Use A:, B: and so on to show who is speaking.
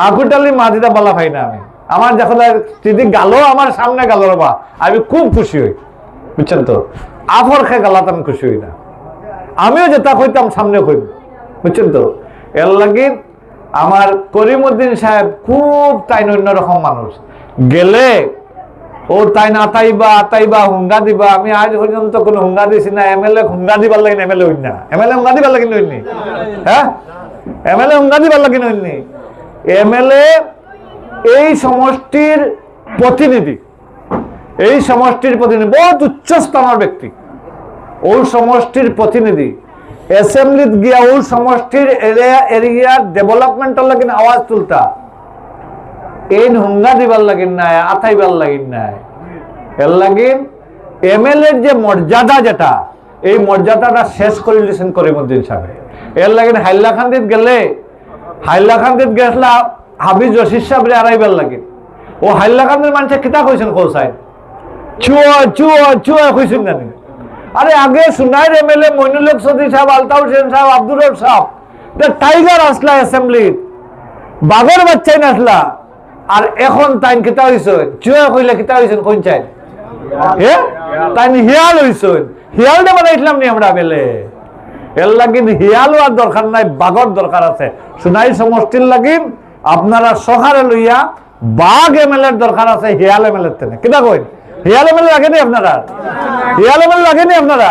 A: আকুটালি মাদিটা বলা ভাই না আমি আমার যখন যদি গালো আমার সামনে গেল বাবা আমি খুব খুশি হই বুঝছেন তো আফর খেয়ে গালাতে আমি খুশি হই না আমিও যেটা কইতাম সামনে কইব বুঝছেন তো এর লাগি আমার করিমউদ্দিন সাহেব খুব তাই অন্যরকম মানুষ গেলে ও তাই না আতাইবা হুঙ্গা দিবা আমি আজ পর্যন্ত কোনো হুঙ্গা দিছি না এমএলএ হুঙ্গা দিবার লাগে এমএলএ হইন না এমএলএ হুঙ্গা দিবার লাগে হইনি হ্যাঁ এমএলএ হুঙ্গা দিবার লাগে হইনি এমএলএ এই সমষ্টির প্রতিনিধি বহুত উচ্চ স্তরের ব্যক্তি ওই সমষ্টির প্রতিনিধি অ্যাসেম্বলিত গিয়া ওই সমষ্টির এরিয়ার ডেভেলপমেন্টের লাগিন আওয়াজ তুলতা এই হুঙ্গা দিবার লাগিন নাই আতাইবার লাগিন নাই এর লাগিন এমএলএর যে মর্যাদা যেটা এই মর্যাদাটা শেষ করে দিয়েছেন করিমউদ্দিন সাহেব এর লাগিন হাইলাকান্দিত গেলে হাবিজ রশিদ সাহেব আড়াইবার লাগিন ও হাইলাকান্দির মানুষে কিতা কইছেন কৌসাই চুয়া কইছেন জানি আরে আগে সুনাইর এমএলএ মইনুল হক চৌধুরী সাহেব আলতাফ হোসেন সাহেব আব্দুর রব সাহেব টাইগার আসলা অ্যাসেম্বলি বাগর বাচ্চাই নাসলা আর এখন তাইন কিতা হইছেন চুয়া কইলে কিতা হইছেন কোন চাই হ্যাঁ তাইন হিয়াল হইছেন হিয়ালটা বানাইছিলাম নি আমরা বেলে এর লাগিন হিয়ালও আর দরকার নাই বাগর দরকার আছে সুনাই সমষ্টির লাগিন আপনারা সহারে লইয়া বাঘ এমএলএর দরকার আছে হিয়াল এমএলএর তেনে কিতা কইন হিয়াল এমএলএ লাগেনি আপনারা হিয়াল এমএলএ লাগেনি আপনারা